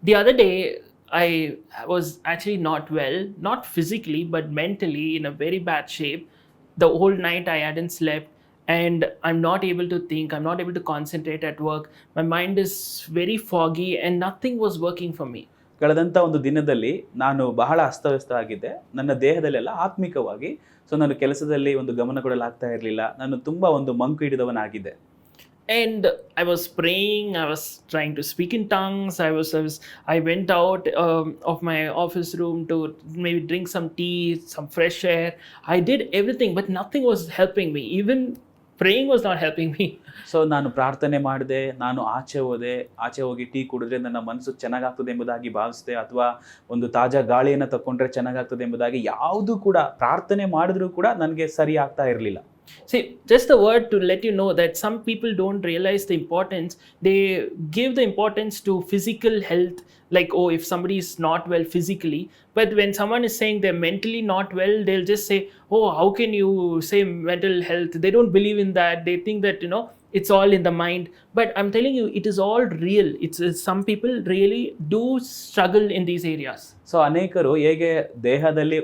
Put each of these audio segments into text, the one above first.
The other day, I was actually not well, not physically, but mentally in a very bad shape. The whole night I hadn't slept, and I'm not able to think, I'm not able to concentrate at work. My mind is very foggy, and nothing was working for me. ಕಳೆದಂಥ ಒಂದು ದಿನದಲ್ಲಿ ನಾನು ಬಹಳ ಅಸ್ತವ್ಯಸ್ತವಾಗಿದ್ದೆ. ನನ್ನ ದೇಹದಲ್ಲೆಲ್ಲ ಆತ್ಮಿಕವಾಗಿ. So ನಾನು ಕೆಲಸದಲ್ಲಿ ಒಂದು ಗಮನ ಕೊಡಲಾಗ್ತಾ ಇರಲಿಲ್ಲ. ನಾನು ತುಂಬ ಒಂದು ಮಂಕು ಹಿಡಿದವನಾಗಿದ್ದೆ. And I was praying, I was trying to speak in tongues, I went out of my office room to maybe drink some tea, some fresh air. I did everything, but nothing was helping me. Even praying was not helping me. So ನಾನು ಪ್ರಾರ್ಥನೆ ಮಾಡಿದೆ, ನಾನು ಆಚೆ ಹೋದೆ. ಆಚೆ ಹೋಗಿ tea ಕುಡಿದ್ರೆ ನನ್ನ ಮನಸ್ಸು ಚೆನ್ನಾಗಾಗ್ತದೆ ಎಂಬುದಾಗಿ ಭಾವಿಸಿದೆ, ಅಥವಾ ಒಂದು ತಾಜಾ ಗಾಳಿಯನ್ನು ತಗೊಂಡ್ರೆ ಚೆನ್ನಾಗಾಗ್ತದೆ ಎಂಬುದಾಗಿ ಯಾವುದೂ ಕೂಡ ಪ್ರಾರ್ಥನೆ ಮಾಡಿದ್ರೂ ಕೂಡ ನನಗೆ ಸರಿ ಆಗ್ತಾ ಇರಲಿಲ್ಲ. See, just a word to let you know that some people don't realize the importance. They give the importance to physical health, like, oh, if somebody is not well physically. But when someone is saying they're mentally not well, they'll just say, oh, how can you say mental health? They don't believe in that. They think that, it's all in the mind. But I'm telling you, it is all real. It's some people really do struggle in these areas. So ಅನೇಕರು ಹೇಗೆ ದೇಹದಲ್ಲಿ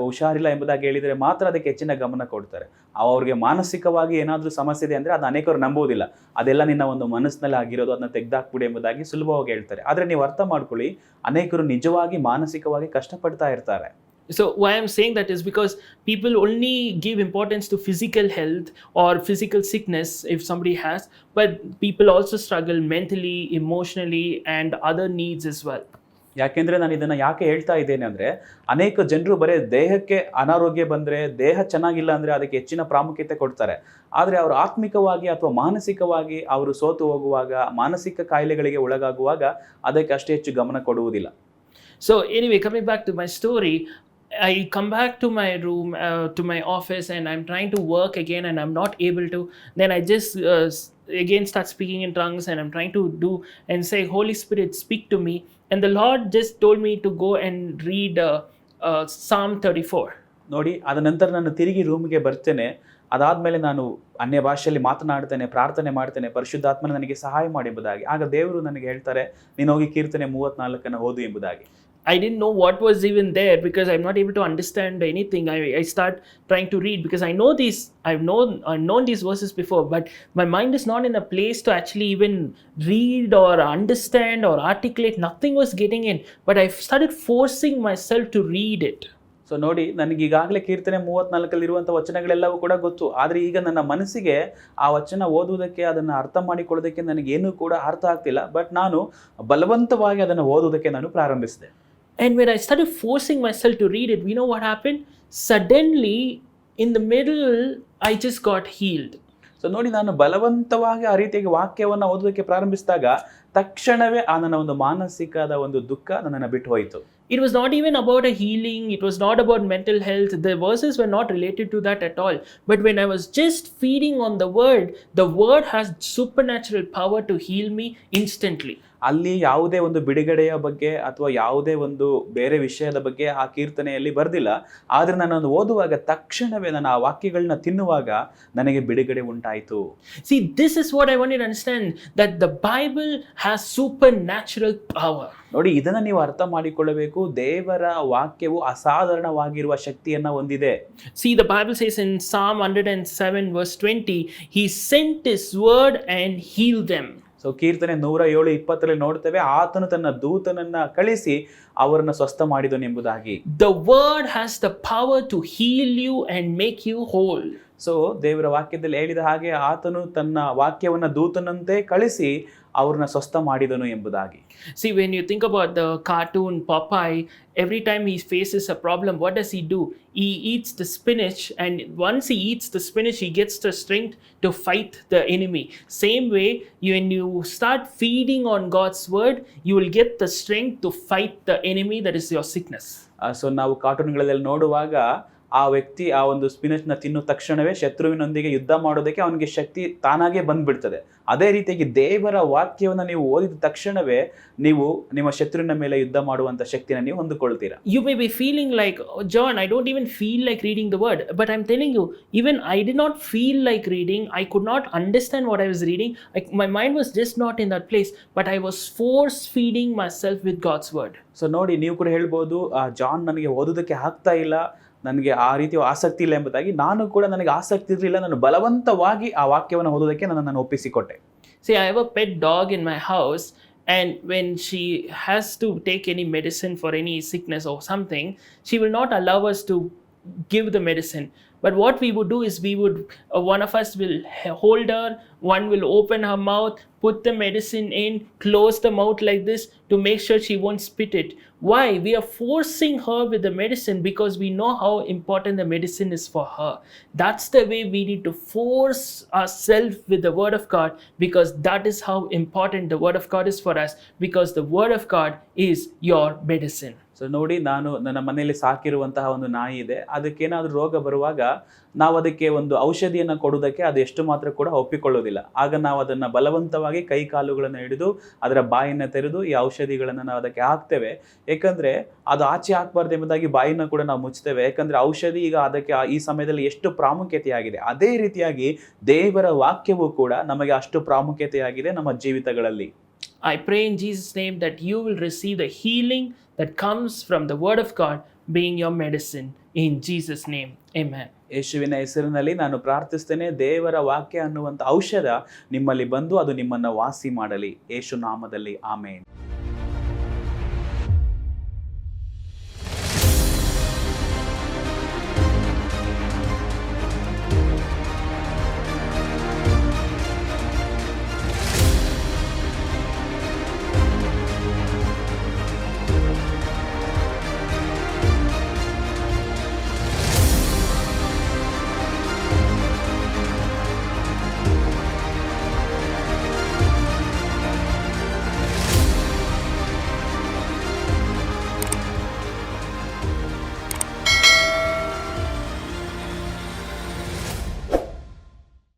ಹುಷಾರಿಲ್ಲ ಎಂಬುದಾಗಿ ಹೇಳಿದರೆ ಮಾತ್ರ ಅದಕ್ಕೆ ಹೆಚ್ಚಿನ ಗಮನ ಕೊಡ್ತಾರೆ. ಅವ್ರಿಗೆ ಮಾನಸಿಕವಾಗಿ ಏನಾದರೂ ಸಮಸ್ಯೆ ಇದೆ ಅಂದರೆ ಅದು ಅನೇಕರು ನಂಬೋದಿಲ್ಲ. ಅದೆಲ್ಲ ನಿನ್ನ ಒಂದು ಮನಸ್ಸಿನಲ್ಲಿ ಆಗಿರೋದು, ಅದನ್ನ ತೆಗೆದಾಕ್ಬಿಡಿ ಎಂಬುದಾಗಿ ಸುಲಭವಾಗಿ ಹೇಳ್ತಾರೆ. ಆದರೆ ನೀವು ಅರ್ಥ ಮಾಡ್ಕೊಳ್ಳಿ, ಅನೇಕರು ನಿಜವಾಗಿ ಮಾನಸಿಕವಾಗಿ ಕಷ್ಟಪಡ್ತಾ ಇರ್ತಾರೆ. So why I'm saying that is because people only give importance to physical health or physical sickness if somebody has, but people also struggle mentally, emotionally, and other needs as well. ಯಾಕೆಂದರೆ ನಾನು ಇದನ್ನು ಯಾಕೆ ಹೇಳ್ತಾ ಇದ್ದೇನೆ ಅಂದರೆ, ಅನೇಕ ಜನರು ಬರೀ ದೇಹಕ್ಕೆ ಅನಾರೋಗ್ಯ ಬಂದರೆ, ದೇಹ ಚೆನ್ನಾಗಿಲ್ಲ ಅಂದರೆ ಅದಕ್ಕೆ ಹೆಚ್ಚಿನ ಪ್ರಾಮುಖ್ಯತೆ ಕೊಡ್ತಾರೆ. ಆದರೆ ಅವರು ಆತ್ಮಿಕವಾಗಿ ಅಥವಾ ಮಾನಸಿಕವಾಗಿ ಅವರು ಸೋತು ಹೋಗುವಾಗ, ಮಾನಸಿಕ ಕಾಯಿಲೆಗಳಿಗೆ ಒಳಗಾಗುವಾಗ ಅದಕ್ಕೆ ಅಷ್ಟೇ ಹೆಚ್ಚು ಗಮನ ಕೊಡುವುದಿಲ್ಲ. So anyway, coming back to my story, I come back to my room, to my office, and I'm trying to work again, and I'm not able to. Then I just again start speaking in tongues, and I'm trying to do and say, Holy Spirit, speak to me. And the Lord just told me to go and read Psalm 34. ನೋಡಿ, ಅದ ನಂತರ ನಾನು ತಿರುಗಿ ರೂಮಿಗೆ ಬರ್ತೇನೆ. ಅದಾದಮೇಲೆ ನಾನು ಅನ್ಯ ಭಾಷೆಯಲ್ಲಿ ಮಾತನಾಡ್ತೇನೆ, ಪ್ರಾರ್ಥನೆ ಮಾಡ್ತೇನೆ, ಪರಿಶುದ್ಧಾತ್ಮನ ನನಗೆ ಸಹಾಯ ಮಾಡಿ ಎಂಬುದಾಗಿ. ಆಗ ದೇವರು ನನಗೆ ಹೇಳ್ತಾರೆ, ನೀನು ಹೋಗಿ ಕೀರ್ತನೆ 34 ಓದು ಎಂಬುದಾಗಿ. I didn't know what was even there because I'm not able to understand anything. I start trying to read because I know these, I've known these verses before, but my mind is not in a place to actually even read or understand or articulate. Nothing was getting in, but I started forcing myself to read it. So ನೋಡಿ, ನನಗೆ ಈಗಾಗಲೇ ಕೀರ್ತನೆ 34 ವಚನಗಳೆಲ್ಲವೂ ಕೂಡ ಗೊತ್ತು. ಆದರೆ ಈಗ ನನ್ನ ಮನಸ್ಸಿಗೆ ಆ ವಚನ ಓದುವುದಕ್ಕೆ, ಅದನ್ನು ಅರ್ಥ ಮಾಡಿಕೊಳ್ಳೋದಕ್ಕೆ ನನಗೇನೂ ಕೂಡ ಅರ್ಥ ಆಗ್ತಿಲ್ಲ. ಬಟ್ ನಾನು ಬಲವಂತವಾಗಿ ಅದನ್ನು ಓದುವುದಕ್ಕೆ ನಾನು ಪ್ರಾರಂಭಿಸಿದೆ. And when I started forcing myself to read it, you know what happened? Suddenly, in the middle, I just got healed. So ನೋಡಿ, ನಾನು ಬಲವಂತವಾಗಿ ಆ ರೀತಿಯಾಗಿ ವಾಕ್ಯವನ್ನು ಓದೋದಕ್ಕೆ ಪ್ರಾರಂಭಿಸಿದಾಗ ತಕ್ಷಣವೇ ಆ ನನ್ನ ಒಂದು ಮಾನಸಿಕದ ಒಂದು ದುಃಖ ನನ್ನನ್ನು ಬಿಟ್ಟು ಹೋಯಿತು. It was not even about a healing. It was not about mental health. The verses were not related to that at all. But when I was just feeding on the word has supernatural power to heal me instantly. ಅಲ್ಲಿ ಯಾವುದೇ ಒಂದು ಬಿಡುಗಡೆಯ ಬಗ್ಗೆ ಅಥವಾ ಯಾವುದೇ ಒಂದು ಬೇರೆ ವಿಷಯದ ಬಗ್ಗೆ ಆ ಕೀರ್ತನೆಯಲ್ಲಿ ಬರ್ದಿಲ್ಲ. ಆದರೆ ನಾನು ಓದುವಾಗ ತಕ್ಷಣವೇ ನಾನು ಆ ವಾಕ್ಯಗಳನ್ನ ತಿನ್ನುವಾಗ ನನಗೆ ಬಿಡುಗಡೆ ಉಂಟಾಯಿತು. See, this is what I want you to understand, that the Bible has supernatural power. ನೋಡಿ, ಇದನ್ನ ನೀವು ಅರ್ಥ ಮಾಡಿಕೊಳ್ಳಬೇಕು. ದೇವರ ವಾಕ್ಯವು ಅಸಾಧಾರಣವಾಗಿರುವ ಶಕ್ತಿಯನ್ನ ಹೊಂದಿದೆ. See, the Bible says in Psalm 107 verse 20, He sent His word and healed them. So ಕೀರ್ತನೆ 107:20 ನೋಡ್ತೇವೆ, ಆತನು ತನ್ನ ದೂತನನ್ನ ಕಳಿಸಿ ಅವರನ್ನ ಸ್ವಸ್ಥ ಮಾಡಿದನು ಎಂಬುದಾಗಿ. The word has the power to heal you and make you whole. So ದೇವರ ವಾಕ್ಯದಲ್ಲಿ ಹೇಳಿದ ಹಾಗೆ ಆತನು ತನ್ನ ವಾಕ್ಯವನ್ನ ದೂತನಂತೆ ಕಳಿಸಿ ಅವ್ರನ್ನ ಸ್ವಸ್ಥ ಮಾಡಿದನು ಎಂಬುದಾಗಿ. See, when you think about the cartoon Popeye, every time he faces a problem, what does he do? He eats the spinach, and once he eats the spinach, he gets the strength to fight the enemy. Same way, when you start feeding on God's word, you will get the strength to fight the enemy that is your sickness. So ನಾವು ಕಾರ್ಟೂನ್ಗಳಲ್ಲಿ ನೋಡುವಾಗ ಆ ವ್ಯಕ್ತಿ ಆ ಒಂದು ಸ್ಪಿನಚ್ನ ತಿನ್ನೋ ತಕ್ಷಣವೇ ಶತ್ರುವಿನೊಂದಿಗೆ ಯುದ್ಧ ಮಾಡೋದಕ್ಕೆ ಅವನಿಗೆ ಶಕ್ತಿ ತಾನಾಗೇ ಬಂದ್ಬಿಡ್ತದೆ. ಅದೇ ರೀತಿಯಾಗಿ ದೇವರ ವಾಕ್ಯವನ್ನು ನೀವು ಓದಿದ ತಕ್ಷಣವೇ ನೀವು ನಿಮ್ಮ ಶತ್ರುವಿನ ಮೇಲೆ ಯುದ್ಧ ಮಾಡುವಂತ ಶಕ್ತಿನ ನೀವು ಹೊಂದಿಕೊಳ್ತೀರಾ. You may be feeling like, "Oh, John, I don't even feel like reading the word." But I'm telling you, even I did not feel like reading. I could not understand what I was reading. My mind was just not in that place. But I was force feeding myself with God's word. So ನೋಡಿ, ನೀವು ಕೂಡ ಹೇಳ್ಬೋದು, John ನನಗೆ ಓದೋದಕ್ಕೆ ಆಗ್ತಾ ಇಲ್ಲ, ನನಗೆ ಆ ರೀತಿ ಆಸಕ್ತಿ ಇಲ್ಲ ಎಂಬುದಾಗಿ. ನಾನು ಕೂಡ ನನಗೆ ಆಸಕ್ತಿ ಇರಲಿಲ್ಲ, ನಾನು ಬಲವಂತವಾಗಿ ಆ ವಾಕ್ಯವನ್ನು ಓದೋದಕ್ಕೆ ನಾನು ಒಪ್ಪಿಸಿಕೊಟ್ಟೆ. See, I have a pet dog in my house, and when she has to take any medicine for any sickness or something, she will not allow us to give the medicine. But what we would do is one of us will hold her, one will open her mouth, put the medicine in, close the mouth like this to make sure she won't spit it. Why? We are forcing her with the medicine because we know how important the medicine is for her. That's the way we need to force ourselves with the word of God, because that is how important the word of God is for us, because the word of God is your medicine. So ನೋಡಿ, ನಾನು ನನ್ನ ಮನೆಯಲ್ಲಿ ಸಾಕಿರುವಂತಹ ಒಂದು ನಾಯಿ ಇದೆ. ಅದಕ್ಕೇನಾದರೂ ರೋಗ ಬರುವಾಗ ನಾವು ಅದಕ್ಕೆ ಒಂದು ಔಷಧಿಯನ್ನು ಕೊಡೋದಕ್ಕೆ ಅದು ಎಷ್ಟು ಮಾತ್ರ ಕೂಡ ಒಪ್ಪಿಕೊಳ್ಳೋದಿಲ್ಲ. ಆಗ ನಾವು ಅದನ್ನು ಬಲವಂತವಾಗಿ ಕೈ ಕಾಲುಗಳನ್ನು ಹಿಡಿದು ಅದರ ಬಾಯಿನ ತೆರೆದು ಈ ಔಷಧಿಗಳನ್ನು ನಾವು ಅದಕ್ಕೆ ಹಾಕ್ತೇವೆ. ಏಕೆಂದರೆ ಅದು ಆಚೆ ಹಾಕಬಾರ್ದು ಎಂಬುದಾಗಿ ಬಾಯಿನ ಕೂಡ ನಾವು ಮುಚ್ತೇವೆ. ಯಾಕಂದರೆ ಔಷಧಿ ಈಗ ಅದಕ್ಕೆ ಈ ಸಮಯದಲ್ಲಿ ಎಷ್ಟು ಪ್ರಾಮುಖ್ಯತೆಯಾಗಿದೆ, ಅದೇ ರೀತಿಯಾಗಿ ದೇವರ ವಾಕ್ಯವೂ ಕೂಡ ನಮಗೆ ಅಷ್ಟು ಪ್ರಾಮುಖ್ಯತೆಯಾಗಿದೆ ನಮ್ಮ ಜೀವಿತಗಳಲ್ಲಿ. I pray in Jesus' name that you will receive the healing that comes from the word of God being your medicine. In Jesus' name, amen. ಯೇಸುವಿನ ಹೆಸರಿನಲ್ಲಿ ನಾನು ಪ್ರಾರ್ಥಿಸ್ತೇನೆ, ದೇವರ ವಾಕ್ಯ ಅನ್ನುವಂಥ ಔಷಧ ನಿಮ್ಮಲ್ಲಿ ಬಂದು ಅದು ನಿಮ್ಮನ್ನು ವಾಸಿ ಮಾಡಲಿ. ಯೇಸು ನಾಮದಲ್ಲಿ ಆಮೇನ್.